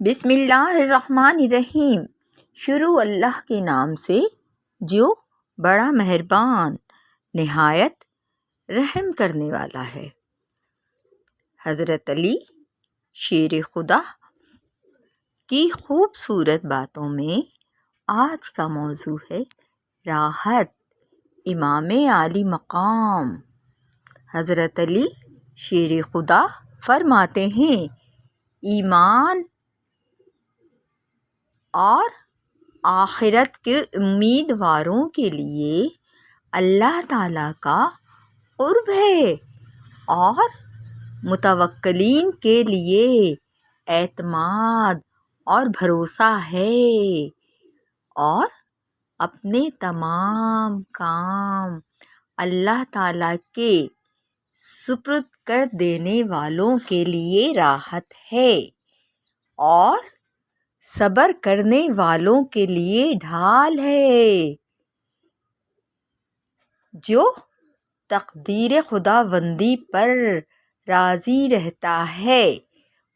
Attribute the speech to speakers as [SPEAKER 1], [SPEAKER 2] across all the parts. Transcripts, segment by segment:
[SPEAKER 1] بسم اللہ الرحمن الرحیم۔ شروع اللہ کے نام سے جو بڑا مہربان نہایت رحم کرنے والا ہے۔ حضرت علی شیر خدا کی خوبصورت باتوں میں آج کا موضوع ہے راحت، امام عالی مقام۔ حضرت علی شیر خدا فرماتے ہیں، ایمان اور آخرت کے امیدواروں کے لیے اللہ تعالیٰ کا قرب ہے اور متوکلین کے لیے اعتماد اور بھروسہ ہے، اور اپنے تمام کام اللہ تعالیٰ کے سپرد کر دینے والوں کے لیے راحت ہے، اور صبر کرنے والوں کے لیے ڈھال ہے۔ جو تقدیر خداوندی پر راضی رہتا ہے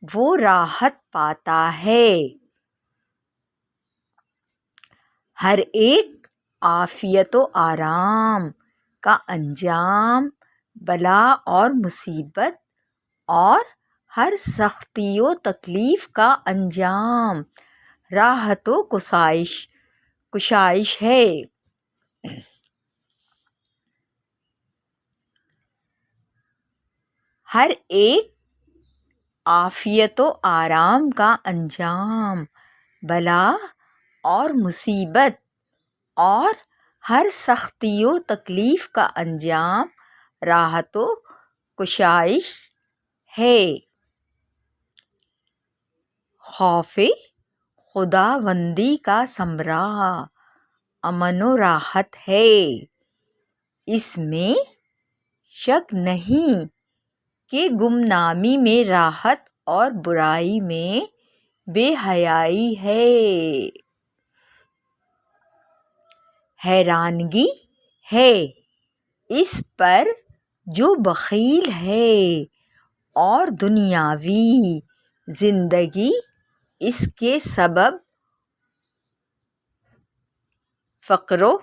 [SPEAKER 1] وہ راحت پاتا ہے۔ ہر ایک عافیت و آرام کا انجام بلا اور مصیبت، اور ہر سختی و تکلیف کا انجام راحت و کشائش ہے۔ ہر ایک عافیت و آرام کا انجام بلا اور مصیبت، اور ہر سختی و تکلیف کا انجام راحت و کشائش ہے۔ خوف خداوندی کا ثمرہ امن و راحت ہے۔ اس میں شک نہیں کہ گمنامی میں راحت اور برائی میں بے حیائی ہے۔ حیرانگی ہے اس پر جو بخیل ہے، اور دنیاوی زندگی اس کے سبب فقر و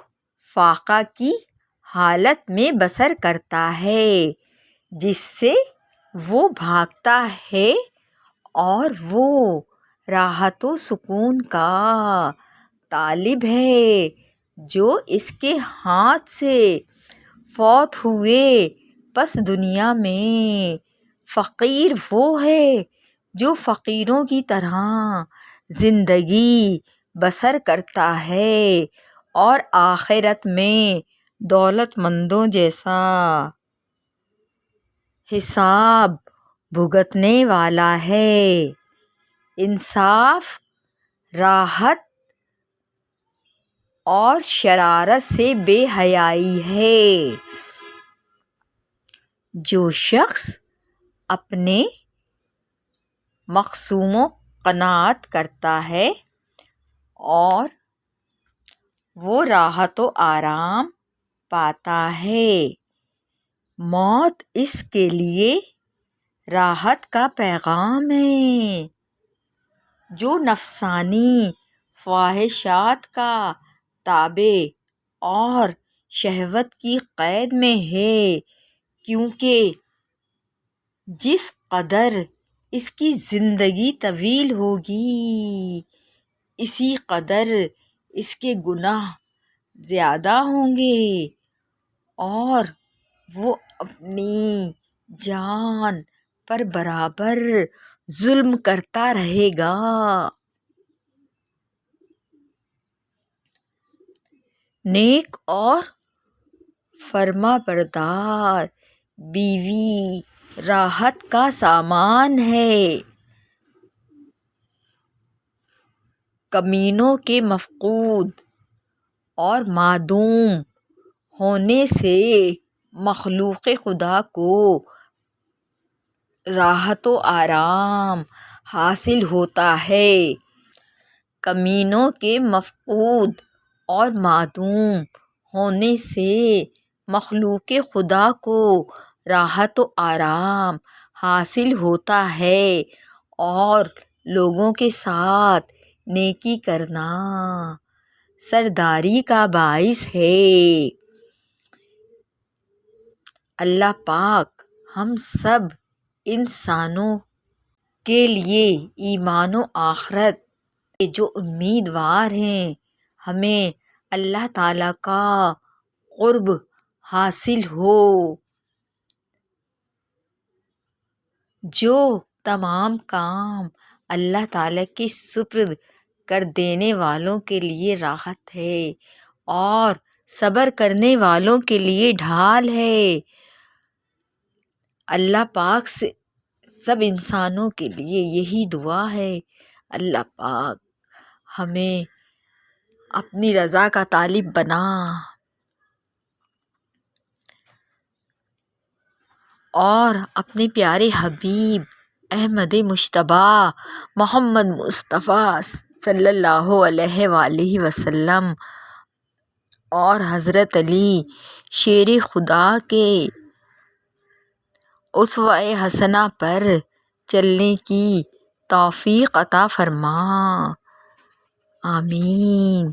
[SPEAKER 1] فاقہ کی حالت میں بسر کرتا ہے، جس سے وہ بھاگتا ہے، اور وہ راحت و سکون کا طالب ہے جو اس کے ہاتھ سے فوت ہوئے۔ پس دنیا میں فقیر وہ ہے جو فقیروں کی طرح زندگی بسر کرتا ہے، اور آخرت میں دولت مندوں جیسا حساب بھگتنے والا ہے۔ انصاف، راحت اور شرارت سے بے حیائی ہے۔ جو شخص اپنے مقسوم قناعت کرتا ہے اور وہ راحت و آرام پاتا ہے، موت اس کے لیے راحت کا پیغام ہے۔ جو نفسانی خواہشات کا تابع اور شہوت کی قید میں ہے، کیونکہ جس قدر اس کی زندگی طویل ہوگی اسی قدر اس کے گناہ زیادہ ہوں گے، اور وہ اپنی جان پر برابر ظلم کرتا رہے گا۔ نیک اور فرما بردار بیوی راحت کا سامان ہے۔ کمینوں کے مفقود اور معدوم ہونے سے مخلوق خدا کو راحت و آرام حاصل ہوتا ہے۔ کمینوں کے مفقود اور معدوم ہونے سے مخلوق خدا کو راحت و آرام حاصل ہوتا ہے، اور لوگوں کے ساتھ نیکی کرنا سرداری کا باعث ہے۔ اللہ پاک ہم سب انسانوں کے لیے ایمان و آخرت کے جو امیدوار ہیں، ہمیں اللہ تعالیٰ کا قرب حاصل ہو۔ جو تمام کام اللہ تعالیٰ کے سپرد کر دینے والوں کے لیے راحت ہے اور صبر کرنے والوں کے لیے ڈھال ہے۔ اللہ پاک سے سب انسانوں کے لیے یہی دعا ہے، اللہ پاک ہمیں اپنی رضا کا طالب بنا اور اپنے پیارے حبیب احمد مجتبیٰ محمد مصطفیٰ صلی اللہ علیہ وآلہ وسلم اور حضرت علی شیر خدا کے اسوہ حسنہ پر چلنے کی توفیق عطا فرما۔ آمین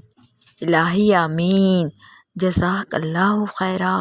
[SPEAKER 1] الہی آمین۔ جزاک اللہ خیرا۔